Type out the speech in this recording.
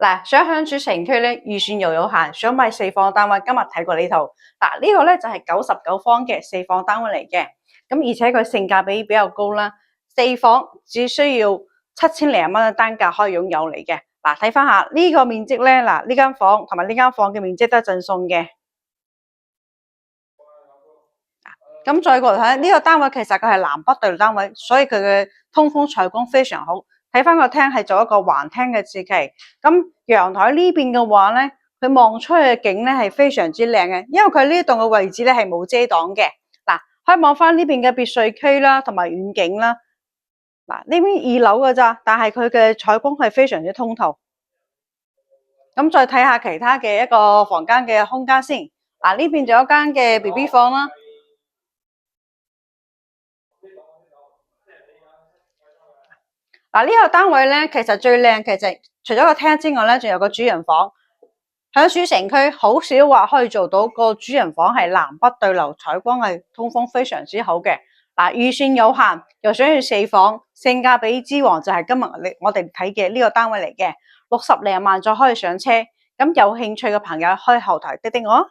嗱，想向主城區咧預算又有限，想買4房單位，今日睇過呢套。嗱，呢個咧就係99方嘅4房單位嚟嘅，咁而且佢性價比比較高啦。4房只需要7000零蚊嘅單價可以擁有嚟嘅。嗱，睇翻下呢個面積咧，嗱呢間房同埋呢間房嘅面積都係贈送嘅。咁再過嚟睇呢個單位，其實佢係南北對單位，所以佢嘅通風採光非常好。睇翻個廳係做一個橫廳嘅設計，咁陽台呢邊嘅話咧，佢望出去嘅景咧係非常之靚嘅，因為佢呢棟嘅位置咧係冇遮擋嘅。嗱，可以望翻呢邊嘅別墅區啦，同埋遠景啦。嗱，呢邊2樓嘅咋，但係佢嘅採光係非常之通透。咁再睇下其他嘅一個房間嘅空間先。嗱，呢邊仲有一間嘅 BB 房啦。嗱，呢個單位咧，其實最靚，其實除咗個廳之外咧，仲有個主人房。喺主城區好少話可以做到個主人房係南北對流，採光係通風非常之好嘅。嗱，預算有限，又想要4房，性價比之王就係今日我哋睇嘅呢個單位嚟嘅，60零萬就可以上車。咁有興趣嘅朋友可以後台滴滴我。